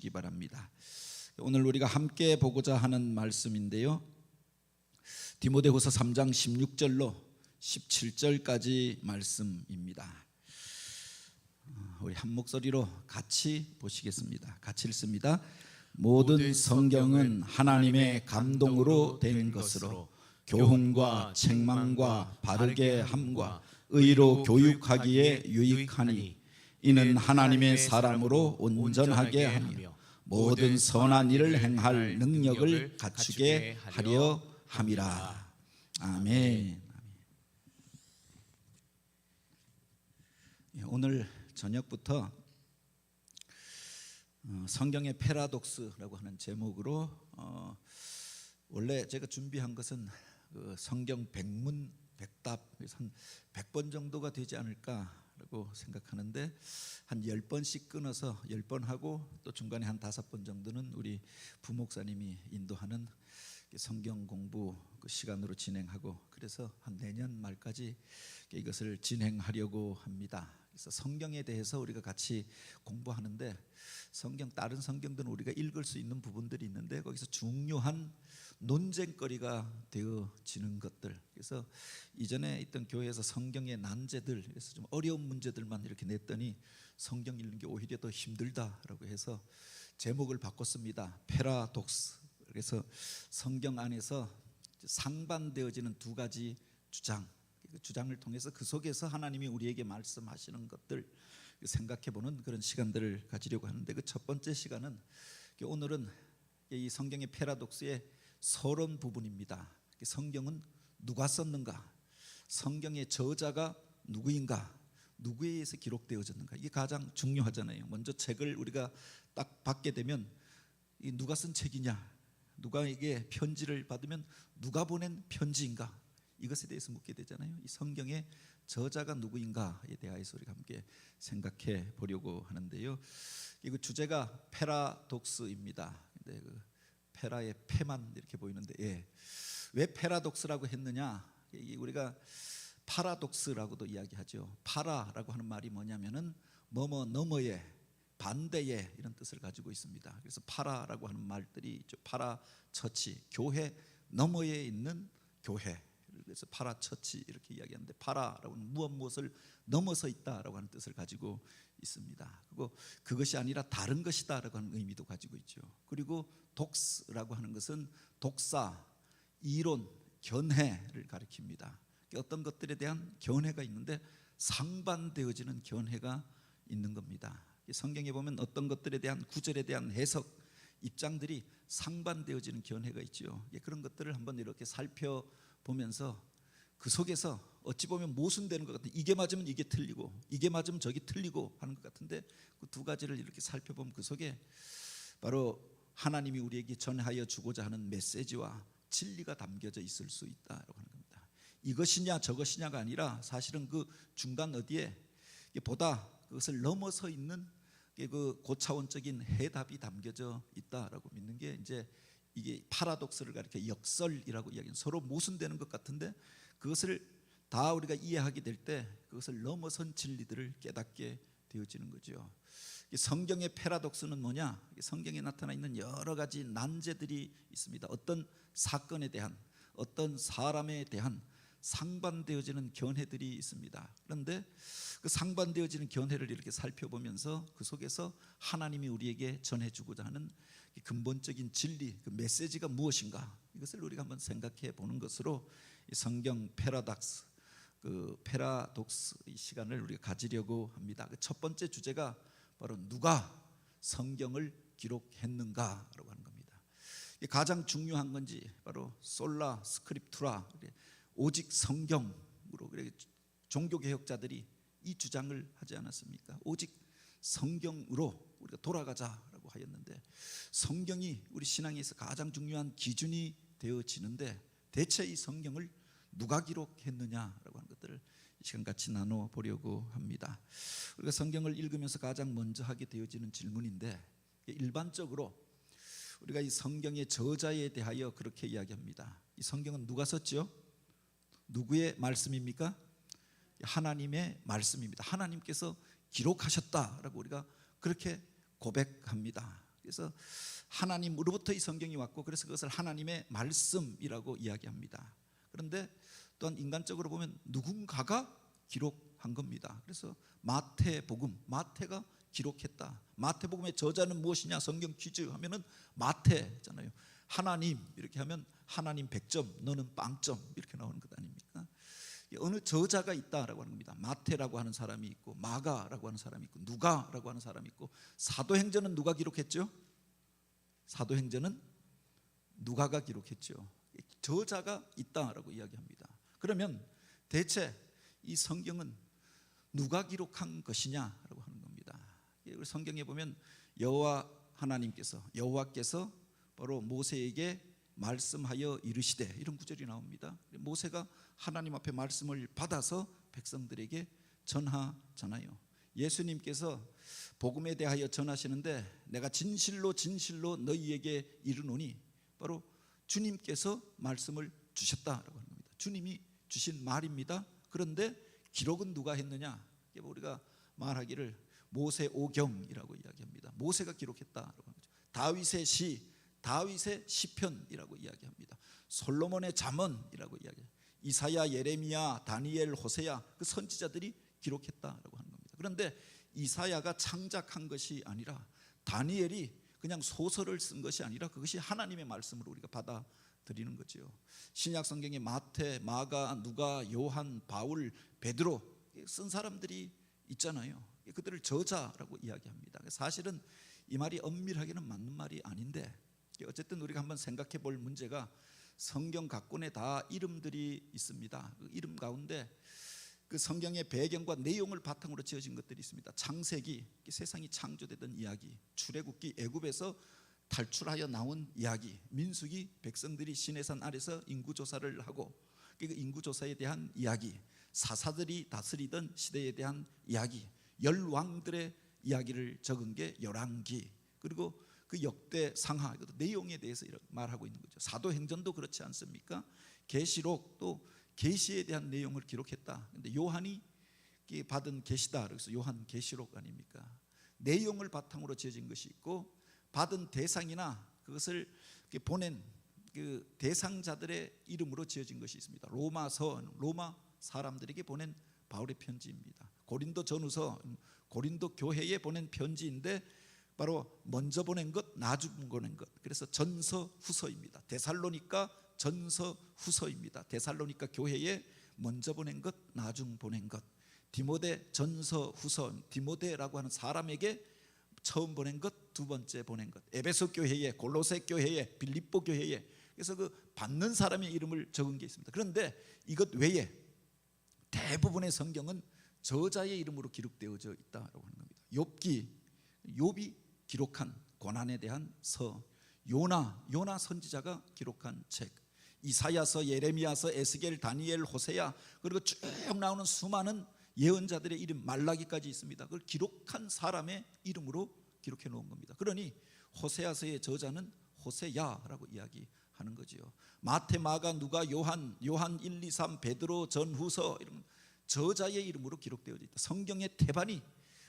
주시기 바랍니다. 오늘 우리가 함께 보고자 하는 말씀인데요, 디모데후서 3장 16절로 17절까지 말씀입니다. 우리 한 목소리로 같이 보시겠습니다. 같이 읽습니다. 모든 성경은 하나님의 감동으로 된 것으로 교훈과 책망과 바르게 함과 의로 교육하기에 유익하니 이는 하나님의 사람으로 온전하게 하며 모든 선한 일을 행할 능력을 갖추게 하려 함이라. 아멘. 오늘 저녁부터 성경의 패러독스라고 하는 제목으로 원래 제가 준비한 것은 성경 백문 백답, 한 100번 정도가 되지 않을까라고 생각하는데 한 10번씩 끊어서 10번 하고 또 중간에 한 5번 정도는 우리 부목사님이 인도하는 성경 공부 시간으로 진행하고, 그래서 한 내년 말까지 이것을 진행하려고 합니다. 그래서 성경에 대해서 우리가 같이 공부하는데, 다른 성경들은 우리가 읽을 수 있는 부분들이 있는데 거기서 중요한 논쟁거리가 되어지는 것들, 그래서 이전에 있던 교회에서 성경의 난제들, 그래서 좀 어려운 문제들만 이렇게 냈더니 성경 읽는 게 오히려 더 힘들다라고 해서 제목을 바꿨습니다. 패러독스. 그래서 성경 안에서 상반되어지는 두 가지 주장, 그 주장을 통해서 그 속에서 하나님이 우리에게 말씀하시는 것들 생각해보는 그런 시간들을 가지려고 하는데, 그 첫 번째 시간은 오늘은 이 성경의 패러독스의 서론 부분입니다. 성경은 누가 썼는가, 성경의 저자가 누구인가, 누구에 의해서 기록되어졌는가, 이게 가장 중요하잖아요. 먼저 책을 우리가 딱 받게 되면 이 누가 쓴 책이냐, 누가에게 편지를 받으면 누가 보낸 편지인가, 이것에 대해서 묻게 되잖아요. 이 성경의 저자가 누구인가에 대해서 우리가 함께 생각해 보려고 하는데요, 이 주제가 패러독스입니다. 근데 패라의 패만 이렇게 보이는데, 왜 패러독스라고 했느냐, 우리가 파라독스라고도 이야기하죠. 파라라고 하는 말이 뭐냐면은 뭐뭐 너머에, 반대에, 이런 뜻을 가지고 있습니다. 그래서 파라라고 하는 말들이 있죠. 파라 처치, 교회 너머에 있는 교회, 그래서 파라 처치 이렇게 이야기하는데, 파라라고는 무엇을 넘어서 있다라고 하는 뜻을 가지고 있습니다. 그리고 그것이 아니라 다른 것이다라고 하는 의미도 가지고 있죠. 그리고 독스라고 하는 것은 독사, 이론, 견해를 가리킵니다. 어떤 것들에 대한 견해가 있는데 상반되어지는 견해가 있는 겁니다. 성경에 보면 어떤 것들에 대한 구절에 대한 해석, 입장들이 상반되어지는 견해가 있죠. 그런 것들을 한번 이렇게 살펴보면서 그 속에서 어찌 보면 모순되는 것 같아요. 이게 맞으면 이게 틀리고, 이게 맞으면 저게 틀리고 하는 것 같은데, 그 두 가지를 이렇게 살펴보면 그 속에 바로 하나님이 우리에게 전하여 주고자 하는 메시지와 진리가 담겨져 있을 수 있다라고 하는 겁니다. 이것이냐 저것이냐가 아니라 사실은 그 중간 어디에 보다 그것을 넘어서 있는 그 고차원적인 해답이 담겨져 있다라고 믿는 게 이제 이게 파라독스를 가리켜 역설이라고 이야기하는, 서로 모순되는 것 같은데 그것을 다 우리가 이해하게 될 때 그것을 넘어선 진리들을 깨닫게 되어지는 거죠. 성경의 패러독스는 뭐냐? 성경에 나타나 있는 여러 가지 난제들이 있습니다. 어떤 사건에 대한, 어떤 사람에 대한 상반되어지는 견해들이 있습니다. 그런데 그 상반되어지는 견해를 이렇게 살펴보면서 그 속에서 하나님이 우리에게 전해주고자 하는 근본적인 진리, 그 메시지가 무엇인가, 이것을 우리가 한번 생각해 보는 것으로 이 성경 패러독스, 그 패러독스 이 시간을 우리가 가지려고 합니다. 그 첫 번째 주제가 바로 누가 성경을 기록했는가라고 하는 겁니다. 가장 중요한 건지 바로 솔라 스크립투라, 오직 성경으로, 종교개혁자들이 이 주장을 하지 않았습니까? 오직 성경으로 우리가 돌아가자라고 하였는데, 성경이 우리 신앙에서 가장 중요한 기준이 되어지는데 대체 이 성경을 누가 기록했느냐라고 하는 것들을 이 시간 같이 나눠보려고 합니다. 우리가 성경을 읽으면서 가장 먼저 하게 되어지는 질문인데, 일반적으로 우리가 이 성경의 저자에 대하여 그렇게 이야기합니다. 이 성경은 누가 썼죠? 누구의 말씀입니까? 하나님의 말씀입니다. 하나님께서 기록하셨다라고 우리가 그렇게 고백합니다. 그래서 하나님으로부터 이 성경이 왔고 그래서 그것을 하나님의 말씀이라고 이야기합니다. 그런데 또한 인간적으로 보면 누군가가 기록한 겁니다. 그래서 마태복음, 마태가 기록했다. 마태복음의 저자는 무엇이냐? 성경 퀴즈 하면은 마태잖아요. 하나님 이렇게 하면 하나님 100점, 너는 빵점 이렇게 나오는 것 아닙니까? 어느 저자가 있다라고 하는 겁니다. 마태라고 하는 사람이 있고 마가라고 하는 사람이 있고 누가라고 하는 사람이 있고 사도행전은 누가 기록했죠? 사도행전은 누가가 기록했죠. 저자가 있다라고 이야기합니다. 그러면 대체 이 성경은 누가 기록한 것이냐라고 하는 겁니다. 성경에 보면 여호와께서 바로 모세에게 말씀하여 이르시되 이런 구절이 나옵니다. 모세가 하나님 앞에 말씀을 받아서 백성들에게 전하잖아요. 예수님께서 복음에 대하여 전하시는데 내가 진실로 진실로 너희에게 이르노니 바로 주님께서 말씀을 주셨다라고 하는 겁니다. 주님이 주신 말입니다. 그런데 기록은 누가 했느냐? 우리가 말하기를 모세오경이라고 이야기합니다. 모세가 기록했다라고 하는 거죠. 다윗의 시, 다윗의 시편이라고 이야기합니다. 솔로몬의 잠언이라고 이야기합니다. 이사야, 예레미야, 다니엘, 호세야 그 선지자들이 기록했다라고 하는 겁니다. 그런데 이사야가 창작한 것이 아니라 다니엘이 그냥 소설을 쓴 것이 아니라 그것이 하나님의 말씀으로 우리가 받아들이는 거죠. 신약 성경에 마태, 마가, 누가, 요한, 바울, 베드로 쓴 사람들이 있잖아요. 그들을 저자라고 이야기합니다. 사실은 이 말이 엄밀하게는 맞는 말이 아닌데 어쨌든 우리가 한번 생각해 볼 문제가 성경 각권에 다 이름들이 있습니다. 그 이름 가운데 그 성경의 배경과 내용을 바탕으로 지어진 것들이 있습니다. 창세기, 세상이 창조되던 이야기, 출애굽기, 애굽에서 탈출하여 나온 이야기, 민수기, 백성들이 시내산 아래서 인구조사를 하고 그 인구조사에 대한 이야기, 사사들이 다스리던 시대에 대한 이야기, 열왕들의 이야기를 적은 게 열왕기, 그리고 그 역대 상하 내용에 대해서 말하고 있는 거죠. 사도행전도 그렇지 않습니까? 계시록도 계시에 대한 내용을 기록했다. 근데 요한이 받은 계시다. 그래서 요한 계시록 아닙니까? 내용을 바탕으로 지어진 것이 있고 받은 대상이나 그것을 보낸 그 대상자들의 이름으로 지어진 것이 있습니다. 로마서, 로마 사람들에게 보낸 바울의 편지입니다. 고린도 전후서, 고린도 교회에 보낸 편지인데 바로 먼저 보낸 것, 나중 보낸 것. 그래서 전서 후서입니다. 데살로니가 전서 후서입니다. 데살로니가 교회에 먼저 보낸 것, 나중 보낸 것. 디모데 전서 후서, 디모데라고 하는 사람에게 처음 보낸 것, 두 번째 보낸 것. 에베소 교회에, 골로새 교회에, 빌립보 교회에. 그래서 그 받는 사람의 이름을 적은 게 있습니다. 그런데 이것 외에 대부분의 성경은 저자의 이름으로 기록되어져 있다라고 하는 겁니다. 욥이 기록한 고난에 대한 서, 요나 선지자가 기록한 책, 이사야서, 예레미야서, 에스겔, 다니엘, 호세야, 그리고 쭉 나오는 수많은 예언자들의 이름, 말라기까지 있습니다. 그걸 기록한 사람의 이름으로 기록해 놓은 겁니다. 그러니 호세아서의 저자는 호세야라고 이야기하는 거지요. 마태, 마가, 누가, 요한 1, 2, 3, 베드로, 전후서 이런 저자의 이름으로 기록되어져 있다. 성경의 태반이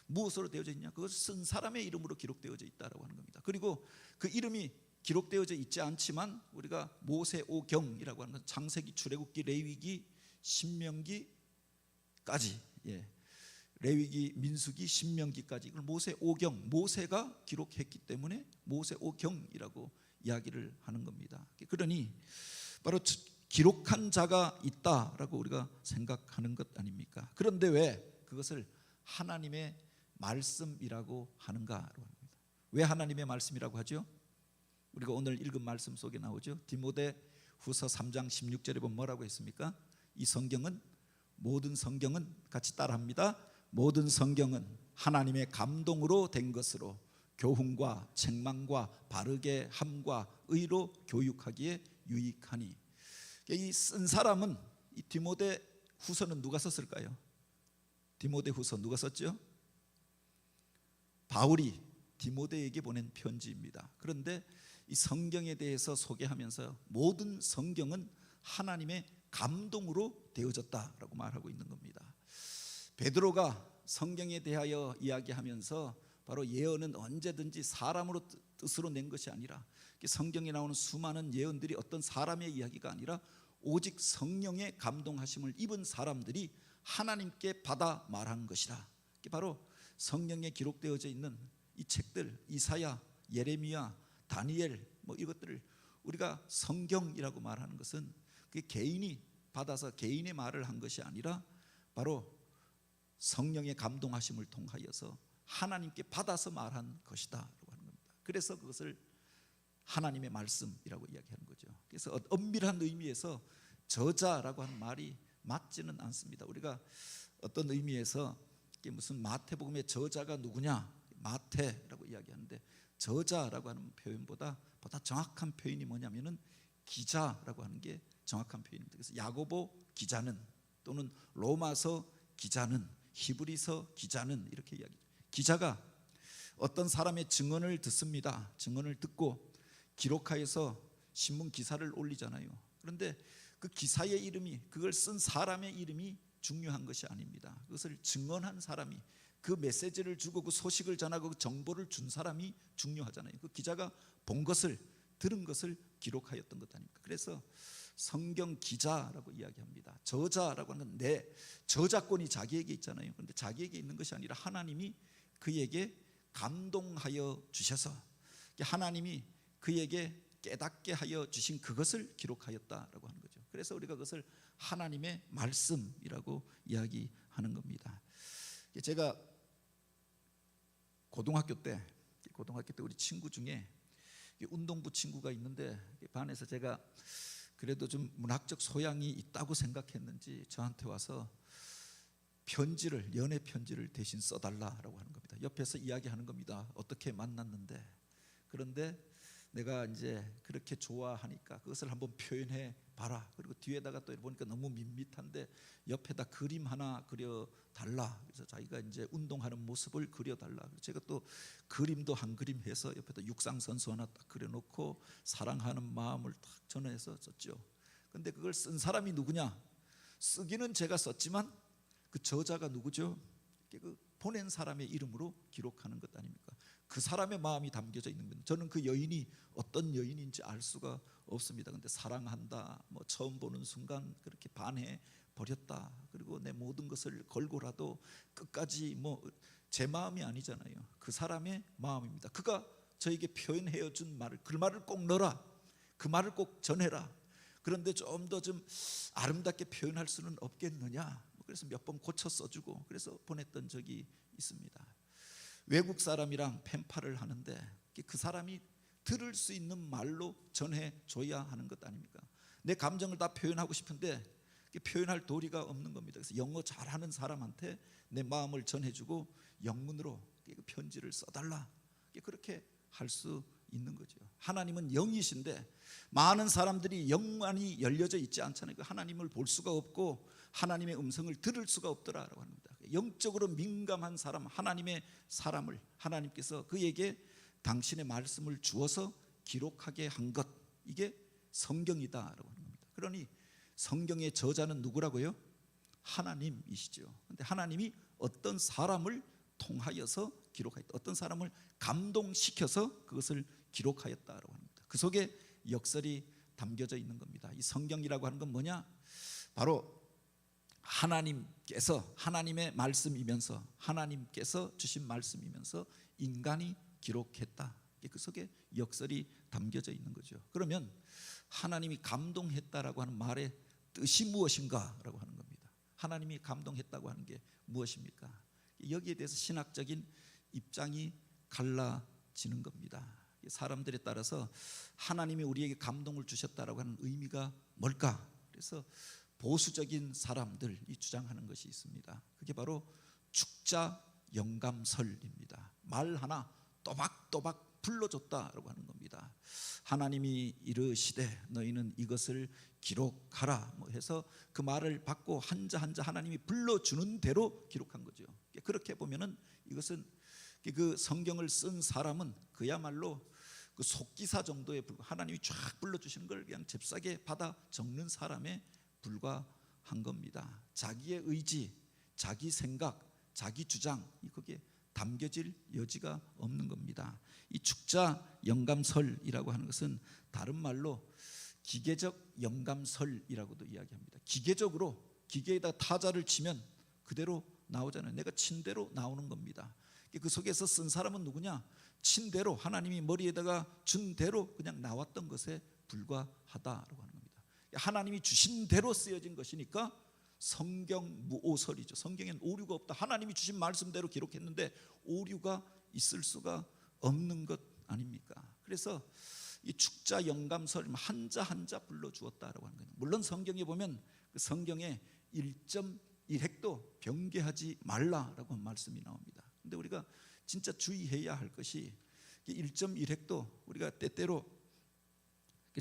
무엇으로 되어져 있냐? 그것을 쓴 사람의 이름으로 기록되어져 있다라고 하는 겁니다. 그리고 그 이름이 기록되어져 있지 않지만 우리가 모세오경이라고 하는 건 창세기, 출애굽기, 레위기, 신명기까지, 레위기, 민수기, 신명기까지 이걸 모세오경, 모세가 기록했기 때문에 모세오경이라고 이야기를 하는 겁니다. 그러니 바로 기록한 자가 있다라고 우리가 생각하는 것 아닙니까? 그런데 왜 그것을 하나님의 말씀이라고 하는가라고 합니다. 왜 하나님의 말씀이라고 하죠? 우리가 오늘 읽은 말씀 속에 나오죠. 디모데 후서 3장 16절에 보면 뭐라고 했습니까? 이 성경은, 모든 성경은, 같이 따라합니다. 모든 성경은 하나님의 감동으로 된 것으로 교훈과 책망과 바르게 함과 의로 교육하기에 유익하니. 이 쓴 사람은, 이 디모데 후서는 누가 썼을까요? 디모데 후서 누가 썼죠? 바울이 디모데에게 보낸 편지입니다. 그런데 이 성경에 대해서 소개하면서 모든 성경은 하나님의 감동으로 되어졌다라고 말하고 있는 겁니다. 베드로가 성경에 대하여 이야기하면서 바로 예언은 언제든지 뜻으로 낸 것이 아니라, 성경에 나오는 수많은 예언들이 어떤 사람의 이야기가 아니라 오직 성령의 감동하심을 입은 사람들이 하나님께 받아 말한 것이라. 바로 성경에 기록되어져 있는 이 책들, 이사야, 예레미야, 다니엘, 이것들을 우리가 성경이라고 말하는 것은 그 개인이 받아서 개인의 말을 한 것이 아니라 바로 성령의 감동하심을 통하여서 하나님께 받아서 말한 것이다 라고 하는 겁니다. 그래서 그것을 하나님의 말씀이라고 이야기하는 거죠. 그래서 엄밀한 의미에서 저자라고 하는 말이 맞지는 않습니다. 우리가 어떤 의미에서 무슨 마태복음의 저자가 누구냐, 마태라고 이야기하는데, 저자라고 하는 표현보다 정확한 표현이 뭐냐면은 기자라고 하는 게 정확한 표현입니다. 그래서 야고보 기자는, 또는 로마서 기자는, 히브리서 기자는 이렇게 이야기해요. 기자가 어떤 사람의 증언을 듣습니다. 증언을 듣고 기록하여서 신문 기사를 올리잖아요. 그런데 그 기사의 이름이, 그걸 쓴 사람의 이름이 중요한 것이 아닙니다. 그것을 증언한 사람이, 그 메시지를 주고 그 소식을 전하고 그 정보를 준 사람이 중요하잖아요. 그 기자가 본 것을, 들은 것을 기록하였던 것 아닙니까? 그래서 성경 기자라고 이야기합니다. 저자라고 하는 내 저작권이 자기에게 있잖아요. 그런데 자기에게 있는 것이 아니라 하나님이 그에게 감동하여 주셔서, 하나님이 그에게 깨닫게 하여 주신 그것을 기록하였다라고 하는 거죠. 그래서 우리가 그것을 하나님의 말씀이라고 이야기하는 겁니다. 제가 고등학교 때 우리 친구 중에 운동부 친구가 있는데, 반에서 제가 그래도 좀 문학적 소양이 있다고 생각했는지 저한테 와서 연애 편지를 대신 써달라라고 하는 겁니다. 옆에서 이야기하는 겁니다. 어떻게 만났는데. 그런데 내가 이제 그렇게 좋아하니까 그것을 한번 표현해 봐라. 그리고 뒤에다가 또 보니까 너무 밋밋한데 옆에다 그림 하나 그려달라. 그래서 자기가 이제 운동하는 모습을 그려달라. 제가 또 그림도 한 그림 해서 옆에다 육상선수 하나 딱 그려놓고 사랑하는 마음을 딱 전해서 썼죠. 근데 그걸 쓴 사람이 누구냐? 쓰기는 제가 썼지만 그 저자가 누구죠? 그 보낸 사람의 이름으로 기록하는 것 아닙니까? 그 사람의 마음이 담겨져 있는 겁니다. 저는 그 여인이 어떤 여인인지 알 수가 없습니다. 근데 사랑한다, 처음 보는 순간 그렇게 반해 버렸다, 그리고 내 모든 것을 걸고라도 끝까지, 제 마음이 아니잖아요. 그 사람의 마음입니다. 그가 저에게 표현해 준 말을, 그 말을 꼭 넣어라, 그 말을 꼭 전해라. 그런데 좀 더 좀 아름답게 표현할 수는 없겠느냐. 그래서 몇 번 고쳐 써주고 그래서 보냈던 적이 있습니다. 외국 사람이랑 펜팔을 하는데 그 사람이 들을 수 있는 말로 전해줘야 하는 것 아닙니까? 내 감정을 다 표현하고 싶은데 표현할 도리가 없는 겁니다. 그래서 영어 잘하는 사람한테 내 마음을 전해주고 영문으로 편지를 써달라, 그렇게 할 수 있는 거죠. 하나님은 영이신데 많은 사람들이 영안이 열려져 있지 않잖아요. 하나님을 볼 수가 없고 하나님의 음성을 들을 수가 없더라라고 합니다. 영적으로 민감한 사람, 하나님의 사람을 하나님께서 그에게 당신의 말씀을 주어서 기록하게 한 것, 이게 성경이다라고 하는 겁니다. 그러니 성경의 저자는 누구라고요? 하나님이시죠. 그런데 하나님이 어떤 사람을 통하여서 기록하였다, 어떤 사람을 감동시켜서 그것을 기록하였다라고 합니다. 그 속에 역설이 담겨져 있는 겁니다. 이 성경이라고 하는 건 뭐냐? 바로 하나님께서, 하나님의 말씀이면서, 하나님께서 주신 말씀이면서 인간이 기록했다. 그 속에 역설이 담겨져 있는 거죠. 그러면 하나님이 감동했다라고 하는 말의 뜻이 무엇인가라고 하는 겁니다. 하나님이 감동했다고 하는 게 무엇입니까? 여기에 대해서 신학적인 입장이 갈라지는 겁니다. 사람들에 따라서 하나님이 우리에게 감동을 주셨다라고 하는 의미가 뭘까? 그래서 보수적인 사람들이 주장하는 것이 있습니다. 그게 바로 축자 영감설입니다. 말 하나 또박또박 불러줬다라고 하는 겁니다. 하나님이 이르시되 너희는 이것을 기록하라 해서 그 말을 받고 한자 한자 하나님이 불러주는 대로 기록한 거죠. 그렇게 보면은 이것은 그 성경을 쓴 사람은 그야말로 그 속기사 정도에 불과, 하나님이 쫙 불러주시는 걸 그냥 잽싸게 받아 적는 사람에 불과한 겁니다. 자기의 의지, 자기 생각, 자기 주장, 거기에 담겨질 여지가 없는 겁니다. 이 축자 영감설이라고 하는 것은 다른 말로 기계적 영감설이라고도 이야기합니다. 기계적으로 기계에다 타자를 치면 그대로 나오잖아요. 내가 친 대로 나오는 겁니다. 그 속에서 쓴 사람은 누구냐? 친 대로 하나님이 머리에다가 준 대로 그냥 나왔던 것에 불과하다라고 하는 겁니다. 하나님이 주신 대로 쓰여진 것이니까 성경 무오설이죠. 성경엔 오류가 없다. 하나님이 주신 말씀대로 기록했는데 오류가 있을 수가 없는 것 아닙니까? 그래서 이 축자 영감설 한자 한자 불러주었다라고 하는 거예요. 물론 성경에 보면 그 성경에 1.1획도 변개하지 말라라고 말씀이 나옵니다. 근데 우리가 진짜 주의해야 할 것이 1.1획도 우리가 때때로,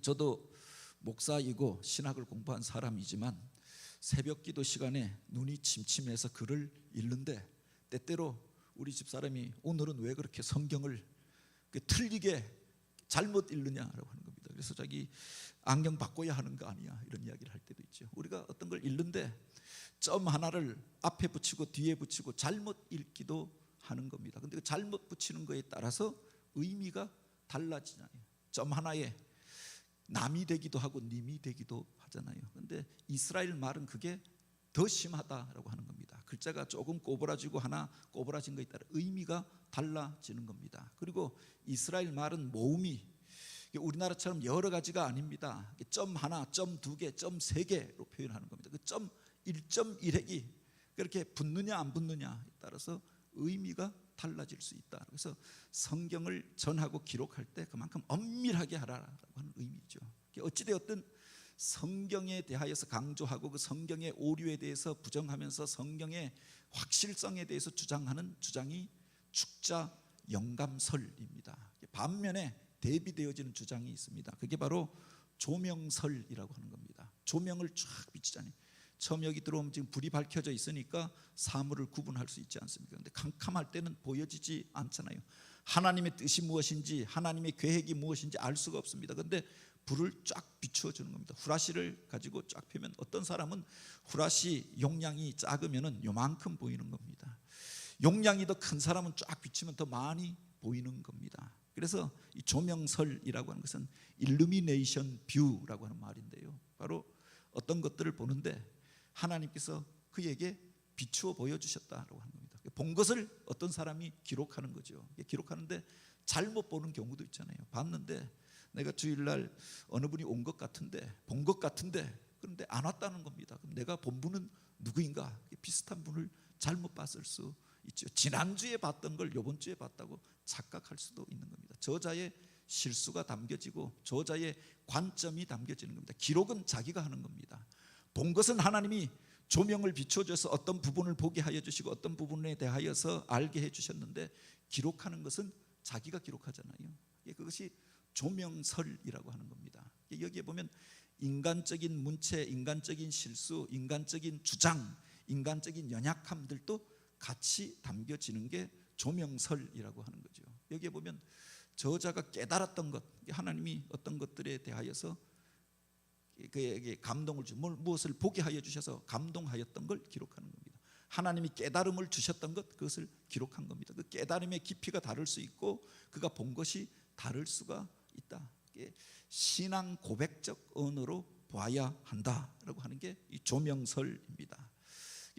저도 목사이고 신학을 공부한 사람이지만 새벽 기도 시간에 눈이 침침해서 글을 읽는데 때때로 우리 집사람이 오늘은 왜 그렇게 성경을 틀리게 잘못 읽느냐라고 하는 겁니다. 그래서 자기 안경 바꿔야 하는 거 아니야 이런 이야기를 할 때도 있죠. 우리가 어떤 걸 읽는데 점 하나를 앞에 붙이고 뒤에 붙이고 잘못 읽기도 하는 겁니다. 근데 그 잘못 붙이는 거에 따라서 의미가 달라지잖아요. 점 하나에 남이 되기도 하고 님이 되기도 하잖아요. 근데 이스라엘 말은 그게 더 심하다라고 하는 겁니다. 글자가 조금 꼬부라지고 하나 꼬부라진 거에 따라 의미가 달라지는 겁니다. 그리고 이스라엘 말은 모음이 우리나라처럼 여러 가지가 아닙니다. 점 하나, 점 두 개, 점 세 개로 표현하는 겁니다. 그 점 1.1획이 그렇게 붙느냐 안 붙느냐에 따라서 의미가 달라질 수 있다. 그래서 성경을 전하고 기록할 때 그만큼 엄밀하게 하라라고 하는 의미죠. 어찌되었든 성경에 대하여서 강조하고 그 성경의 오류에 대해서 부정하면서 성경의 확실성에 대해서 주장하는 주장이 축자 영감설입니다. 반면에 대비되어지는 주장이 있습니다. 그게 바로 조명설이라고 하는 겁니다. 조명을 쫙 비치잖아요. 처음 여기 들어오면 지금 불이 밝혀져 있으니까 사물을 구분할 수 있지 않습니까? 그런데 캄캄할 때는 보여지지 않잖아요. 하나님의 뜻이 무엇인지 하나님의 계획이 무엇인지 알 수가 없습니다. 그런데 불을 쫙 비추어 주는 겁니다. 후라시를 가지고 쫙 펴면 어떤 사람은 후라시 용량이 작으면 요만큼 보이는 겁니다. 용량이 더 큰 사람은 쫙 비추면 더 많이 보이는 겁니다. 그래서 이 조명설이라고 하는 것은 일루미네이션 뷰라고 하는 말인데요. 바로 어떤 것들을 보는데 하나님께서 그에게 비추어 보여주셨다라고 하는 겁니다. 본 것을 어떤 사람이 기록하는 거죠. 기록하는데 잘못 보는 경우도 있잖아요. 봤는데 내가 주일날 어느 분이 온 것 같은데 본 것 같은데 그런데 안 왔다는 겁니다. 그럼 내가 본 분은 누구인가? 비슷한 분을 잘못 봤을 수 있죠. 지난주에 봤던 걸 이번 주에 봤다고 착각할 수도 있는 겁니다. 저자의 실수가 담겨지고 저자의 관점이 담겨지는 겁니다. 기록은 자기가 하는 겁니다. 본 것은 하나님이 조명을 비춰줘서 어떤 부분을 보게 하여 주시고 어떤 부분에 대하여서 알게 해주셨는데 기록하는 것은 자기가 기록하잖아요. 그것이 조명설이라고 하는 겁니다. 여기에 보면 인간적인 문체, 인간적인 실수, 인간적인 주장, 인간적인 연약함들도 같이 담겨지는 게 조명설이라고 하는 거죠. 여기에 보면 저자가 깨달았던 것, 하나님이 어떤 것들에 대하여서 그에게 감동을 무엇을 보게 하여 주셔서 감동하였던 걸 기록하는 겁니다. 하나님이 깨달음을 주셨던 것, 그것을 기록한 겁니다. 그 깨달음의 깊이가 다를 수 있고 그가 본 것이 다를 수가 있다. 신앙 고백적 언어로 봐야 한다라고 하는 게 이 조명설입니다.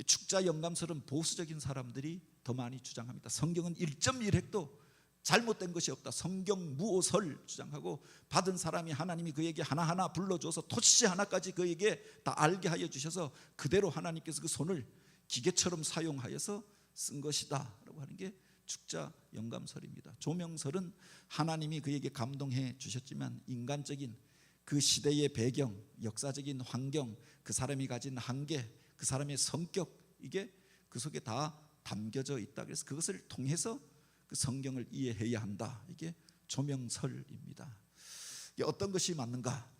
축자 영감설은 보수적인 사람들이 더 많이 주장합니다. 성경은 1.1획도 잘못된 것이 없다. 성경 무오설 주장하고 받은 사람이 하나님이 그에게 하나하나 불러줘서 토시 하나까지 그에게 다 알게 하여 주셔서 그대로 하나님께서 그 손을 기계처럼 사용하여서 쓴 것이다 라고 하는 게 축자 영감설입니다. 조명설은 하나님이 그에게 감동해 주셨지만 인간적인 그 시대의 배경, 역사적인 환경, 그 사람이 가진 한계, 그 사람의 성격, 이게 그 속에 다 담겨져 있다. 그래서 그것을 통해서 그 성경을 이해해야 한다. 이게 조명설입니다. 이게 어떤 것이 맞는가?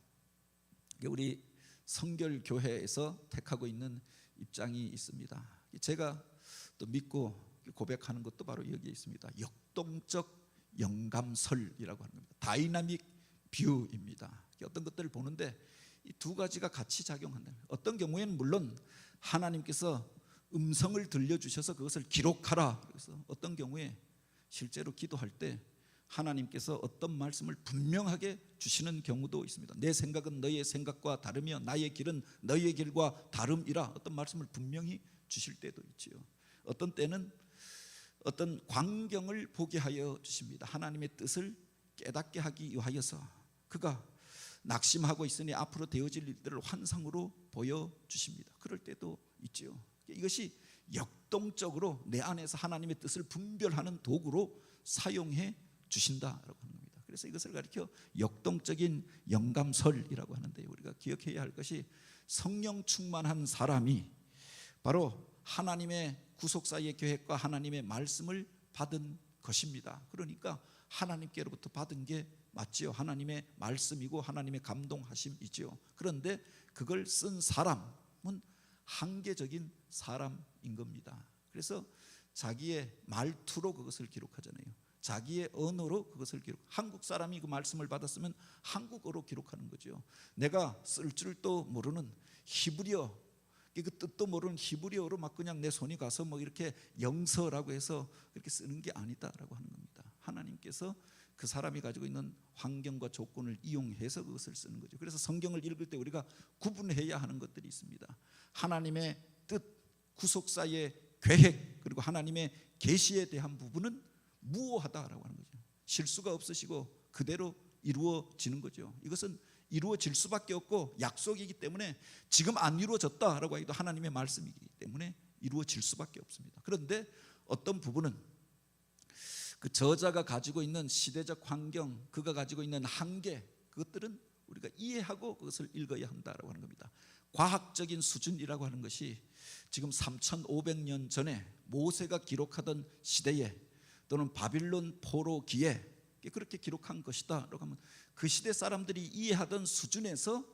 우리 성결교회에서 택하고 있는 입장이 있습니다. 제가 또 믿고 고백하는 것도 바로 여기에 있습니다. 역동적 영감설이라고 하는 겁니다. 다이나믹 뷰입니다. 어떤 것들을 보는데 이 두 가지가 같이 작용한다. 어떤 경우에는 물론 하나님께서 음성을 들려주셔서 그것을 기록하라. 그래서 어떤 경우에 실제로 기도할 때 하나님께서 어떤 말씀을 분명하게 주시는 경우도 있습니다. 내 생각은 너희의 생각과 다르며 나의 길은 너희의 길과 다름이라. 어떤 말씀을 분명히 주실 때도 있지요. 어떤 때는 어떤 광경을 보게 하여 주십니다. 하나님의 뜻을 깨닫게 하기 위하여서 그가 낙심하고 있으니 앞으로 되어질 일들을 환상으로 보여주십니다. 그럴 때도 있지요. 이것이 역동적으로 내 안에서 하나님의 뜻을 분별하는 도구로 사용해 주신다라고 하는 겁니다. 그래서 이것을 가리켜 역동적인 영감설이라고 하는데, 우리가 기억해야 할 것이 성령 충만한 사람이 바로 하나님의 구속사의 계획과 하나님의 말씀을 받은 것입니다. 그러니까 하나님께로부터 받은 게 맞지요. 하나님의 말씀이고 하나님의 감동하심이지요. 그런데 그걸 쓴 사람은 한계적인 사람인 겁니다. 그래서 자기의 말투로 그것을 기록하잖아요. 자기의 언어로 그것을 기록. 한국 사람이 그 말씀을 받았으면 한국어로 기록하는 거죠. 내가 쓸 줄도 모르는 히브리어, 그 뜻도 모르는 히브리어로 막 그냥 내 손이 가서 뭐 이렇게 영서라고 해서 그렇게 쓰는 게 아니다라고 하는 겁니다. 하나님께서 그 사람이 가지고 있는 환경과 조건을 이용해서 그것을 쓰는 거죠. 그래서 성경을 읽을 때 우리가 구분해야 하는 것들이 있습니다. 하나님의 뜻, 구속사의 계획, 그리고 하나님의 계시에 대한 부분은 무오하다라고 하는 거죠. 실수가 없으시고 그대로 이루어지는 거죠. 이것은 이루어질 수밖에 없고 약속이기 때문에 지금 안 이루어졌다라고 해도 하나님의 말씀이기 때문에 이루어질 수밖에 없습니다. 그런데 어떤 부분은 그 저자가 가지고 있는 시대적 환경, 그가 가지고 있는 한계, 그것들은 우리가 이해하고 그것을 읽어야 한다라고 하는 겁니다. 과학적인 수준이라고 하는 것이 지금 3,500년 전에 모세가 기록하던 시대에 또는 바빌론 포로기에 그렇게 기록한 것이다 라고 하면 그 시대 사람들이 이해하던 수준에서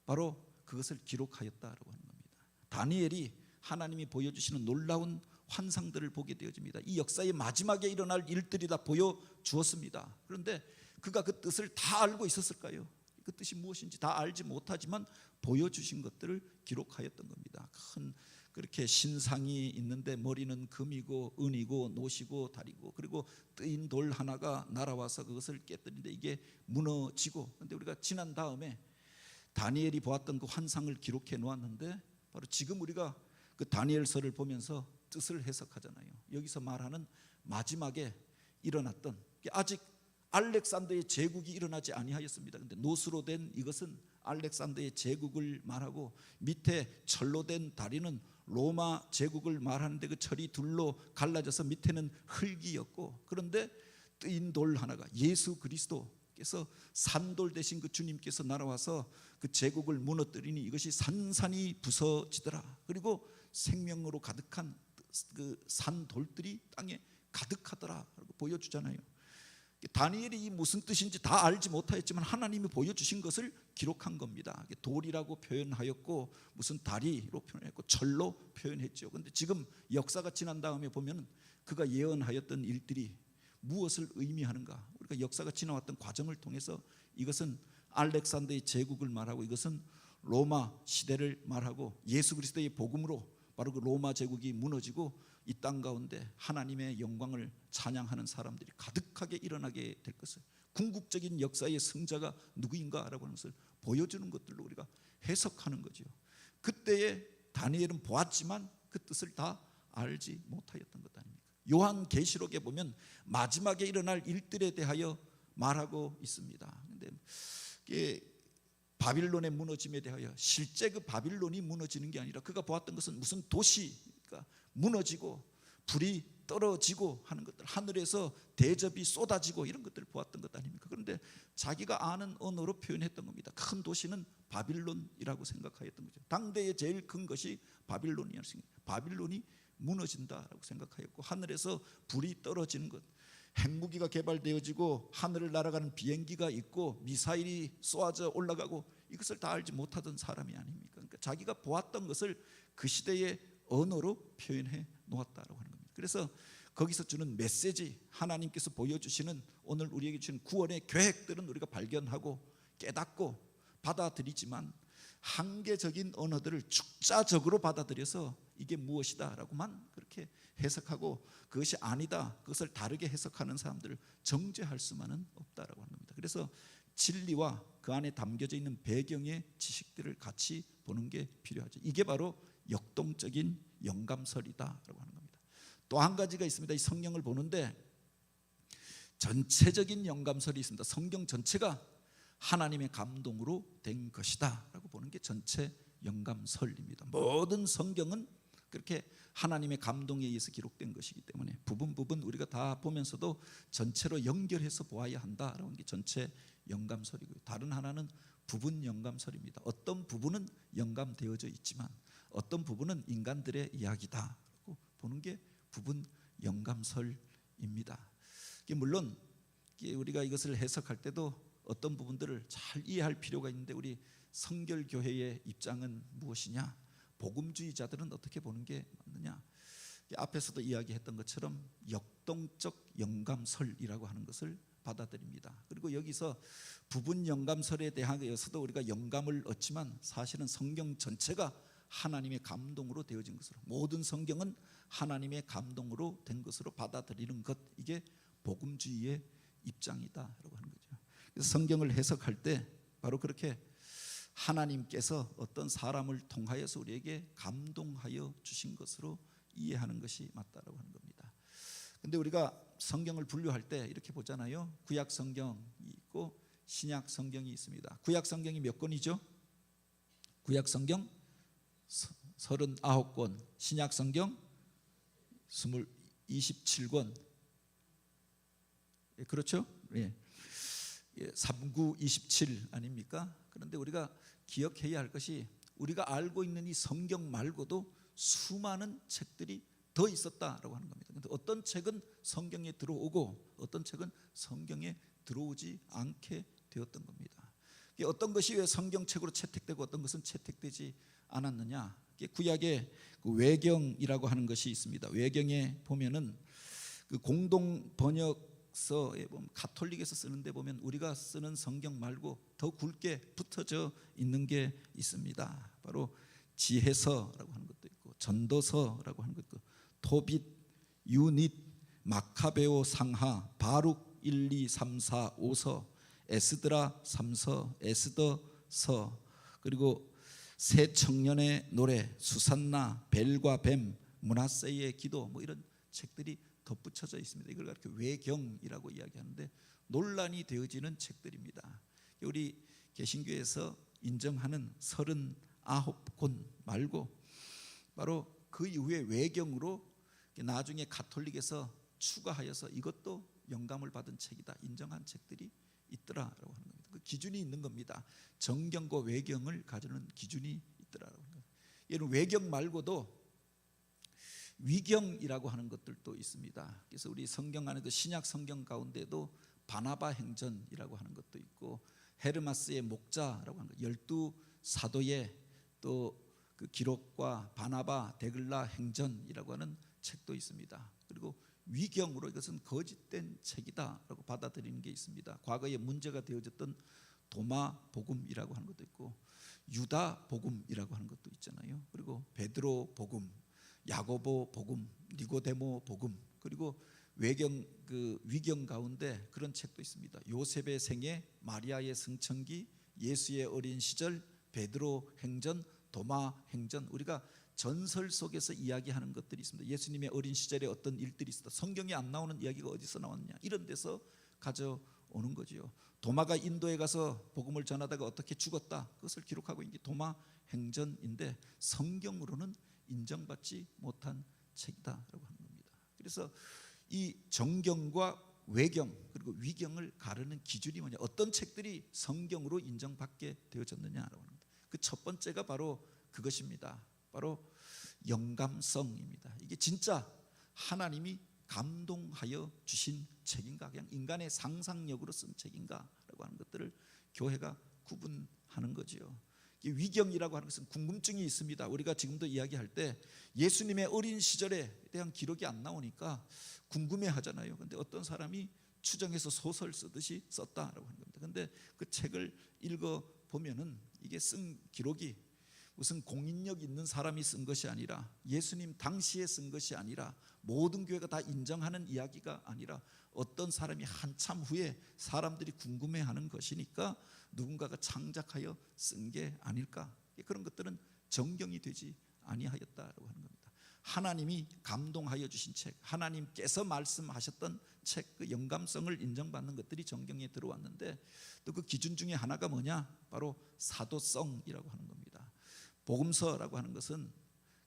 바로 그것을 기록하였다라고 하는 겁니다. 다니엘이 하나님이 보여주시는 놀라운 환상들을 보게 되어집니다. 이 역사의 마지막에 일어날 일들이 다 보여주었습니다. 그런데 그가 그 뜻을 다 알고 있었을까요? 그 뜻이 무엇인지 다 알지 못하지만 보여주신 것들을 기록하였던 겁니다. 큰 그렇게 신상이 있는데 머리는 금이고 은이고 노시고 다리고, 그리고 뜨인 돌 하나가 날아와서 그것을 깨뜨리는데 이게 무너지고. 그런데 우리가 지난 다음에 다니엘이 보았던 그 환상을 기록해 놓았는데, 바로 지금 우리가 그 다니엘서를 보면서 뜻을 해석하잖아요. 여기서 말하는 마지막에 일어났던, 아직 알렉산더의 제국이 일어나지 아니하였습니다. 그런데 노수로 된 이것은 알렉산더의 제국을 말하고, 밑에 철로 된 다리는 로마 제국을 말하는데 그 철이 둘로 갈라져서 밑에는 흙이었고, 그런데 뜨인 돌 하나가 예수 그리스도께서 산돌 대신 그 주님께서 날아와서 그 제국을 무너뜨리니 이것이 산산이 부서지더라. 그리고 생명으로 가득한 그 산돌들이 땅에 가득하더라 라고 보여주잖아요. 다니엘이 이 무슨 뜻인지 다 알지 못하였지만 하나님이 보여주신 것을 기록한 겁니다. 돌이라고 표현하였고 무슨 다리로 표현했고 철로 표현했죠. 그런데 지금 역사가 지난 다음에 보면 그가 예언하였던 일들이 무엇을 의미하는가, 우리가 역사가 지나왔던 과정을 통해서 이것은 알렉산더의 제국을 말하고 이것은 로마 시대를 말하고 예수 그리스도의 복음으로 바로 그 로마 제국이 무너지고 이 땅 가운데 하나님의 영광을 찬양하는 사람들이 가득하게 일어나게 될 것을, 궁극적인 역사의 승자가 누구인가라고 하는 것을 보여주는 것들로 우리가 해석하는 거죠. 그때에 다니엘은 보았지만 그 뜻을 다 알지 못하였던 것 아닙니까? 요한계시록에 보면 마지막에 일어날 일들에 대하여 말하고 있습니다. 그런데 바빌론의 무너짐에 대하여 실제 그 바빌론이 무너지는 게 아니라 그가 보았던 것은 무슨 도시가 무너지고 불이 떨어지고 하는 것들, 하늘에서 대접이 쏟아지고 이런 것들을 보았던 것 아닙니까? 그런데 자기가 아는 언어로 표현했던 겁니다. 큰 도시는 바빌론이라고 생각하였던 거죠. 당대의 제일 큰 것이 바빌론이었습니다. 바빌론이 무너진다라고 생각하였고, 하늘에서 불이 떨어지는 것, 핵무기가 개발되어지고 하늘을 날아가는 비행기가 있고 미사일이 쏘아져 올라가고, 이것을 다 알지 못하던 사람이 아닙니까? 그러니까 자기가 보았던 것을 그 시대의 언어로 표현해 놓았다라고 하는 겁니다. 그래서 거기서 주는 메시지, 하나님께서 보여주시는 오늘 우리에게 주는 구원의 계획들은 우리가 발견하고 깨닫고 받아들이지만 한계적인 언어들을 축자적으로 받아들여서 이게 무엇이다라고만 그렇게 해석하고 그것이 아니다, 그것을 다르게 해석하는 사람들을 정죄할 수만은 없다라고 하는 겁니다. 그래서 진리와 그 안에 담겨져 있는 배경의 지식들을 같이 보는 게 필요하죠. 이게 바로 역동적인 영감설이다라고 하는 겁니다. 또 한 가지가 있습니다. 이 성경을 보는데 전체적인 영감설이 있습니다. 성경 전체가 하나님의 감동으로 된 것이다 라고 보는 게 전체 영감설입니다. 모든 성경은 그렇게 하나님의 감동에 의해서 기록된 것이기 때문에 부분 우리가 다 보면서도 전체로 연결해서 보아야 한다라는 게 전체 영감설이고요. 다른 하나는 부분 영감설입니다. 어떤 부분은 영감되어져 있지만 어떤 부분은 인간들의 이야기다라고 보는 게 부분 영감설입니다. 물론 우리가 이것을 해석할 때도 어떤 부분들을 잘 이해할 필요가 있는데 우리 성결교회의 입장은 무엇이냐? 복음주의자들은 어떻게 보는 게 맞느냐? 앞에서도 이야기했던 것처럼 역동적 영감설이라고 하는 것을 받아들입니다. 그리고 여기서 부분 영감설에 대하여서도 우리가 영감을 얻지만 사실은 성경 전체가 하나님의 감동으로 되어진 것으로, 모든 성경은 하나님의 감동으로 된 것으로 받아들이는 것, 이게 복음주의의 입장이다라고 하는 거죠. 그래서 성경을 해석할 때 바로 그렇게 하나님께서 어떤 사람을 통하여서 우리에게 감동하여 주신 것으로 이해하는 것이 맞다라고 하는 겁니다. 근데 우리가 성경을 분류할 때 이렇게 보잖아요. 구약 성경이 있고 신약 성경이 있습니다. 구약 성경이 몇 권이죠? 구약 성경 39권, 신약 성경 27권. 그렇죠? 예. 39, 27 아닙니까? 그런데 우리가 기억해야 할 것이 우리가 알고 있는 이 성경 말고도 수많은 책들이 더 있었다라고 하는 겁니다. 그런데 어떤 책은 성경에 들어오고 어떤 책은 성경에 들어오지 않게 되었던 겁니다. 어떤 것이 왜 성경책으로 채택되고 어떤 것은 채택되지 않았느냐? 구약의 그 외경이라고 하는 것이 있습니다. 외경에 보면은 그 공동 번역서에 보면 가톨릭에서 쓰는데 보면 우리가 쓰는 성경 말고 더 굵게 붙어져 있는 게 있습니다. 바로 지혜서라고 하는 것도 있고 전도서라고 하는 것도, 토빗, 유닛, 마카베오 상하, 바룩 1, 2, 3, 4, 5서, 에스드라 3서, 에스더서, 그리고 새 청년의 노래, 수산나, 벨과 뱀, 므낫세의 기도, 뭐 이런 책들이 덧붙여져 있습니다. 이걸 이렇게 외경이라고 이야기하는데 논란이 되어지는 책들입니다. 우리 개신교에서 인정하는 39권 말고 바로 그 이후에 외경으로 나중에 가톨릭에서 추가하여서 이것도 영감을 받은 책이다 인정한 책들이 있더라라고 하는 겁니다. 그 기준이 있는 겁니다. 정경과 외경을 가지는 기준이 있더라라고 하는 겁니다. 이런 외경 말고도 위경이라고 하는 것들도 있습니다. 그래서 우리 성경 안에도 신약 성경 가운데도 바나바 행전이라고 하는 것도 있고 헤르마스의 목자라고 하는 것, 12사도의 또 그 기록과 바나바 데글라 행전이라고 하는 책도 있습니다. 그리고 위경으로 이것은 거짓된 책이다라고 받아들이는 게 있습니다. 과거에 문제가 되어졌던 도마 복음이라고 하는 것도 있고 유다 복음이라고 하는 것도 있잖아요. 그리고 베드로 복음, 야고보 복음, 니고데모 복음, 그리고 외경 그 위경 가운데 그런 책도 있습니다. 요셉의 생애, 마리아의 승천기, 예수의 어린 시절, 베드로 행전, 도마 행전, 우리가 전설 속에서 이야기하는 것들이 있습니다. 예수님의 어린 시절에 어떤 일들이 있었다. 성경에 안 나오는 이야기가 어디서 나왔냐? 이런 데서 가져오는 거지요. 도마가 인도에 가서 복음을 전하다가 어떻게 죽었다. 그것을 기록하고 있는 게 도마 행전인데 성경으로는 인정받지 못한 책이다라고 하는 겁니다. 그래서 이 정경과 외경 그리고 위경을 가르는 기준이 뭐냐? 어떤 책들이 성경으로 인정받게 되어졌느냐라고 하는 겁니다. 그 첫 번째가 바로 그것입니다. 바로 영감성입니다. 이게 진짜 하나님이 감동하여 주신 책인가, 그냥 인간의 상상력으로 쓴 책인가라고 하는 것들을 교회가 구분하는 거지요. 위경이라고 하는 것은 궁금증이 있습니다. 우리가 지금도 이야기할 때 예수님의 어린 시절에 대한 기록이 안 나오니까 궁금해하잖아요. 그런데 어떤 사람이 추정해서 소설 쓰듯이 썼다라고 하는 겁니다. 그런데 그 책을 읽어 보면은 이게 쓴 기록이 무슨 공인력 있는 사람이 쓴 것이 아니라, 예수님 당시에 쓴 것이 아니라, 모든 교회가 다 인정하는 이야기가 아니라 어떤 사람이 한참 후에 사람들이 궁금해하는 것이니까 누군가가 창작하여 쓴 게 아닐까. 그런 것들은 정경이 되지 아니하였다라고 하는 겁니다. 하나님이 감동하여 주신 책, 하나님께서 말씀하셨던 책, 그 영감성을 인정받는 것들이 정경에 들어왔는데, 또 그 기준 중에 하나가 뭐냐? 바로 사도성이라고 하는 겁니다. 복음서라고 하는 것은,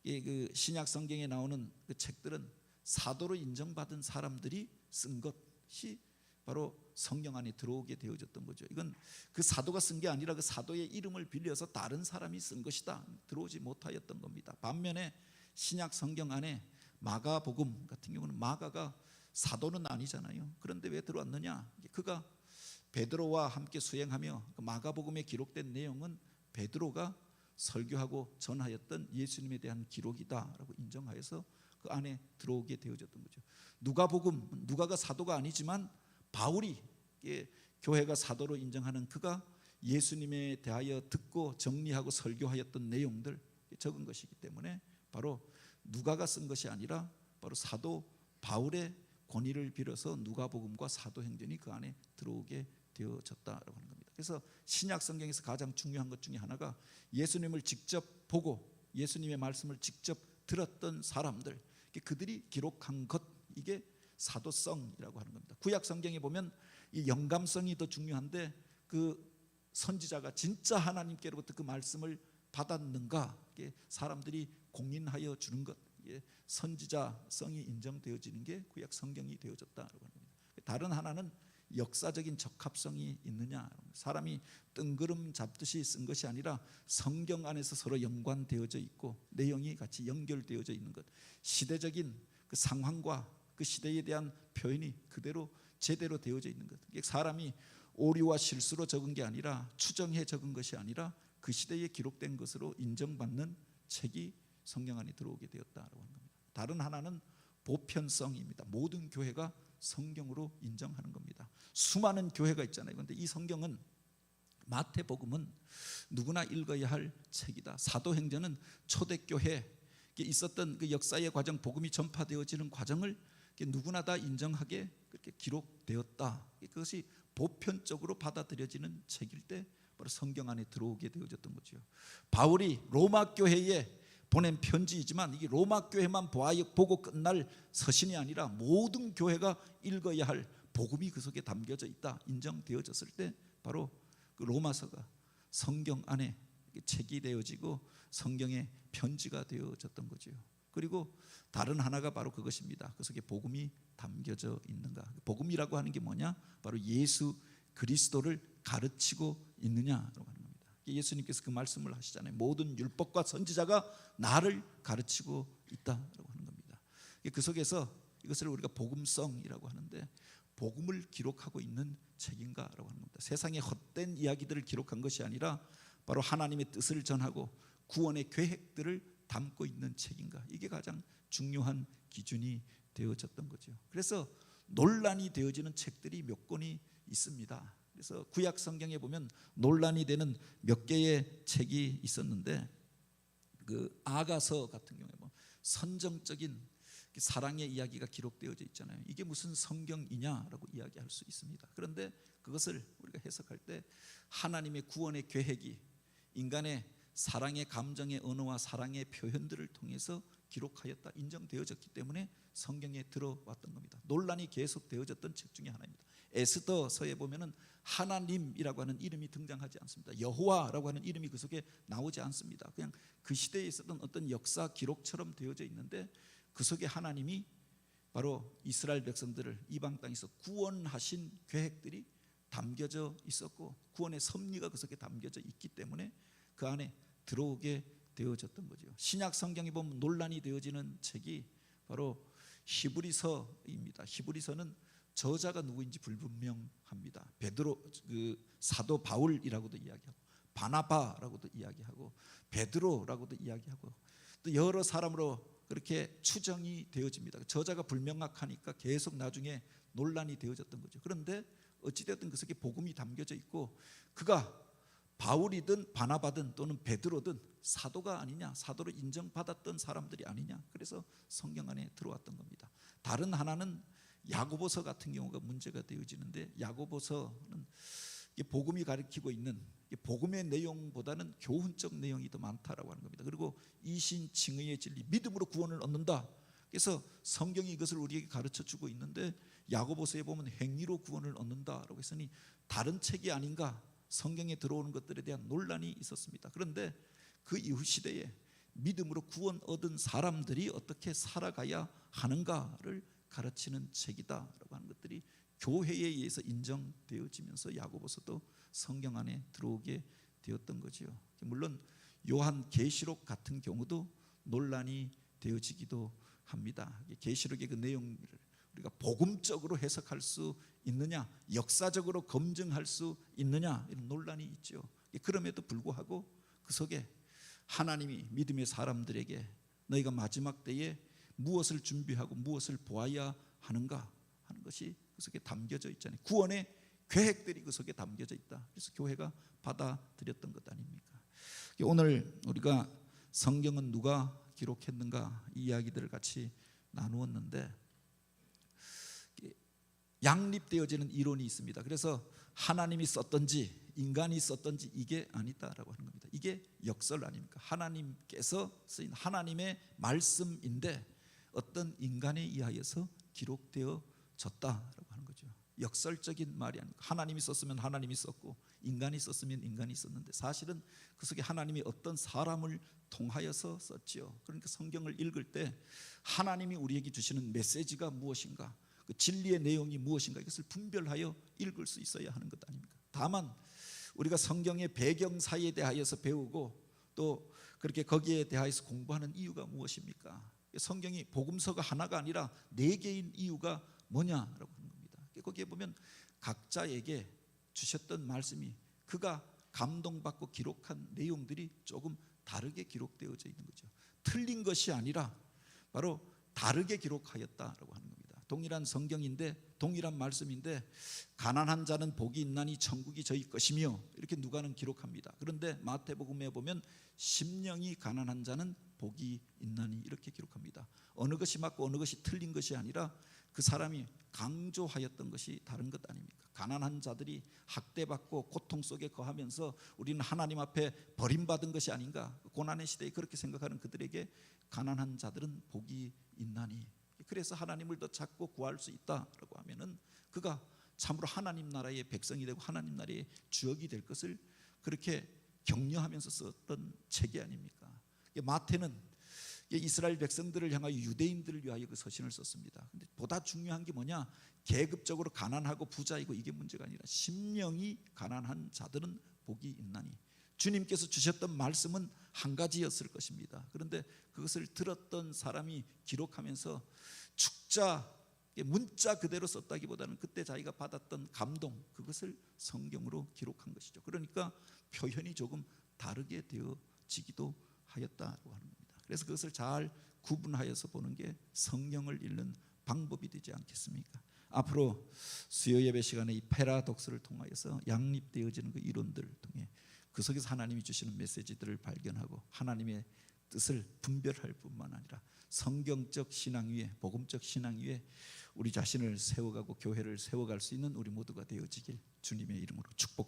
그 신약 성경에 나오는 그 책들은 사도로 인정받은 사람들이 쓴 것이 바로 성경 안에 들어오게 되어졌던 거죠. 이건 그 사도가 쓴 게 아니라 그 사도의 이름을 빌려서 다른 사람이 쓴 것이다, 들어오지 못하였던 겁니다. 반면에 신약 성경 안에 마가복음 같은 경우는, 마가가 사도는 아니잖아요. 그런데 왜 들어왔느냐? 그가 베드로와 함께 수행하며 그 마가복음에 기록된 내용은 베드로가 설교하고 전하였던 예수님에 대한 기록이다라고 인정하여서 그 안에 들어오게 되어졌던 거죠. 누가복음, 누가가 사도가 아니지만 바울이, 교회가 사도로 인정하는 그가 예수님에 대하여 듣고 정리하고 설교하였던 내용들 적은 것이기 때문에 바로 누가가 쓴 것이 아니라 바로 사도 바울의 권위를 빌어서 누가복음과 사도행전이 그 안에 들어오게 되어졌다라고 하는 겁니다. 그래서 신약 성경에서 가장 중요한 것 중에 하나가 예수님을 직접 보고 예수님의 말씀을 직접 들었던 사람들, 그들이 기록한 것, 이게 사도성이라고 하는 겁니다. 구약 성경에 보면 이 영감성이 더 중요한데, 그 선지자가 진짜 하나님께로부터 그 말씀을 받았는가, 사람들이 공인하여 주는 것, 선지자성이 인정되어지는 게 구약 성경이 되어졌다라고 하는 겁니다. 다른 하나는 역사적인 적합성이 있느냐, 사람이 뜬구름 잡듯이 쓴 것이 아니라 성경 안에서 서로 연관되어져 있고 내용이 같이 연결되어져 있는 것, 시대적인 그 상황과 그 시대에 대한 표현이 그대로 제대로 되어져 있는 것, 사람이 오류와 실수로 적은 게 아니라, 추정해 적은 것이 아니라 그 시대에 기록된 것으로 인정받는 책이 성경 안에 들어오게 되었다라고 하는 겁니다. 다른 하나는 보편성입니다. 모든 교회가 성경으로 인정하는 겁니다. 수많은 교회가 있잖아요. 그런데 이 성경은, 마태복음은 누구나 읽어야 할 책이다. 사도행전은 초대교회에 있었던 그 역사의 과정, 복음이 전파되어지는 과정을 누구나 다 인정하게 그렇게 기록되었다. 그것이 보편적으로 받아들여지는 책일 때 바로 성경 안에 들어오게 되어졌던 거죠. 바울이 로마 교회에 보낸 편지이지만 이게 로마 교회만 보고 끝날 서신이 아니라 모든 교회가 읽어야 할 복음이 그 속에 담겨져 있다 인정되어졌을 때 바로 그 로마서가 성경 안에 책이 되어지고 성경의 편지가 되어졌던 거죠. 그리고 다른 하나가 바로 그것입니다. 그 속에 복음이 담겨져 있는가. 복음이라고 하는 게 뭐냐? 바로 예수 그리스도를 가르치고 있느냐라고 하는 겁니다. 예수님께서 그 말씀을 하시잖아요. 모든 율법과 선지자가 나를 가르치고 있다라고 하는 겁니다. 그 속에서 이것을 우리가 복음성이라고 하는데, 복음을 기록하고 있는 책인가라고 하는 겁니다. 세상의 헛된 이야기들을 기록한 것이 아니라 바로 하나님의 뜻을 전하고 구원의 계획들을 담고 있는 책인가, 이게 가장 중요한 기준이 되어졌던 거죠. 그래서 논란이 되어지는 책들이 몇 권이 있습니다. 그래서 구약 성경에 보면 논란이 되는 몇 개의 책이 있었는데, 그 아가서 같은 경우에 뭐 선정적인 사랑의 이야기가 기록되어져 있잖아요. 이게 무슨 성경이냐라고 이야기할 수 있습니다. 그런데 그것을 우리가 해석할 때 하나님의 구원의 계획이 인간의 사랑의 감정의 언어와 사랑의 표현들을 통해서 기록하였다 인정되어졌기 때문에 성경에 들어왔던 겁니다. 논란이 계속되어졌던 책 중에 하나입니다. 에스더서에 보면은 하나님이라고 하는 이름이 등장하지 않습니다. 여호와라고 하는 이름이 그 속에 나오지 않습니다. 그냥 그 시대에 있었던 어떤 역사 기록처럼 되어져 있는데, 그 속에 하나님이 바로 이스라엘 백성들을 이방 땅에서 구원하신 계획들이 담겨져 있었고, 구원의 섭리가 그 속에 담겨져 있기 때문에 그 안에 들어오게 되어졌던 거죠. 신약 성경에 보면 논란이 되어지는 책이 바로 히브리서입니다. 히브리서는 저자가 누구인지 불분명합니다. 베드로, 그 사도 바울이라고도 이야기하고, 바나바라고도 이야기하고, 베드로라고도 이야기하고, 또 여러 사람으로 그렇게 추정이 되어집니다. 저자가 불명확하니까 계속 나중에 논란이 되어졌던 거죠. 그런데 어찌되었든 그 속에 복음이 담겨져 있고, 그가 바울이든 바나바든 또는 베드로든 사도가 아니냐, 사도로 인정받았던 사람들이 아니냐. 그래서 성경 안에 들어왔던 겁니다. 다른 하나는 야고보서 같은 경우가 문제가 되어지는데, 야고보서는 복음이 가리키고 있는 복음의 내용보다는 교훈적 내용이 더 많다라고 하는 겁니다. 그리고 이신 칭의의 진리, 믿음으로 구원을 얻는다. 그래서 성경이 이것을 우리에게 가르쳐 주고 있는데, 야고보서에 보면 행위로 구원을 얻는다라고 했으니 다른 책이 아닌가, 성경에 들어오는 것들에 대한 논란이 있었습니다. 그런데 그 이후 시대에 믿음으로 구원 얻은 사람들이 어떻게 살아가야 하는가를 가르치는 책이다라고 하는 것들이 교회에 의해서 인정되어지면서 야고보서도 성경 안에 들어오게 되었던 거지요. 물론 요한계시록 같은 경우도 논란이 되어지기도 합니다. 계시록의 그 내용을 우리가 복음적으로 해석할 수 있느냐, 역사적으로 검증할 수 있느냐, 이런 논란이 있죠. 그럼에도 불구하고 그 속에 하나님이 믿음의 사람들에게 너희가 마지막 때에 무엇을 준비하고 무엇을 보아야 하는가 하는 것이 그 속에 담겨져 있잖아요. 구원의 계획들이 그 속에 담겨져 있다. 그래서 교회가 받아들였던 것 아닙니까? 오늘 우리가 성경은 누가 기록했는가 이 이야기들을 같이 나누었는데, 양립되어지는 이론이 있습니다. 그래서 하나님이 썼던지 인간이 썼던지 이게 아니다라고 하는 겁니다. 이게 역설 아닙니까? 하나님께서 쓰인 하나님의 말씀인데 어떤 인간에 의하여서 기록되어졌다라고 하는 거죠. 역설적인 말이 아닙니까? 하나님이 썼으면 하나님이 썼고 인간이 썼으면 인간이 썼는데, 사실은 그 속에 하나님이 어떤 사람을 통하여서 썼지요. 그러니까 성경을 읽을 때 하나님이 우리에게 주시는 메시지가 무엇인가, 그 진리의 내용이 무엇인가, 이것을 분별하여 읽을 수 있어야 하는 것 아닙니까? 다만 우리가 성경의 배경사에 대하여서 배우고 또 그렇게 거기에 대하여서 공부하는 이유가 무엇입니까? 성경이 복음서가 하나가 아니라 4개인 이유가 뭐냐라고 하는 겁니다. 거기에 보면 각자에게 주셨던 말씀이 그가 감동받고 기록한 내용들이 조금 다르게 기록되어져 있는 거죠. 틀린 것이 아니라 바로 다르게 기록하였다라고 하는 겁니다. 동일한 성경인데 동일한 말씀인데 가난한 자는 복이 있나니 천국이 저희 것이며 이렇게 누가는 기록합니다. 그런데 마태복음에 보면 심령이 가난한 자는 복이 있나니 이렇게 기록합니다. 어느 것이 맞고 어느 것이 틀린 것이 아니라 그 사람이 강조하였던 것이 다른 것 아닙니까? 가난한 자들이 학대받고 고통 속에 거하면서 우리는 하나님 앞에 버림받은 것이 아닌가, 고난의 시대에 그렇게 생각하는 그들에게 가난한 자들은 복이 있나니, 그래서 하나님을 더 찾고 구할 수 있다라고 하면은 그가 참으로 하나님 나라의 백성이 되고 하나님 나라의 주역이 될 것을 그렇게 격려하면서 썼던 책이 아닙니까? 마태는 이스라엘 백성들을 향하여 유대인들을 위하여 그 서신을 썼습니다. 근데 보다 중요한 게 뭐냐? 계급적으로 가난하고 부자이고 이게 문제가 아니라 심령이 가난한 자들은 복이 있나니, 주님께서 주셨던 말씀은 한 가지였을 것입니다. 그런데 그것을 들었던 사람이 기록하면서 축자, 문자 그대로 썼다기보다는 그때 자기가 받았던 감동, 그것을 성경으로 기록한 것이죠. 그러니까 표현이 조금 다르게 되어지기도 하였다고 하는 겁니다. 그래서 그것을 잘 구분하여서 보는 게 성경을 읽는 방법이 되지 않겠습니까? 앞으로 수요 예배 시간에 이 패라독스를 통하여서 양립되어지는 그 이론들을 통해 그 속에서 하나님이 주시는 메시지들을 발견하고 하나님의 뜻을 분별할 뿐만 아니라 성경적 신앙 위에, 복음적 신앙 위에 우리 자신을 세워가고 교회를 세워갈 수 있는 우리 모두가 되어지길 주님의 이름으로 축복합니다.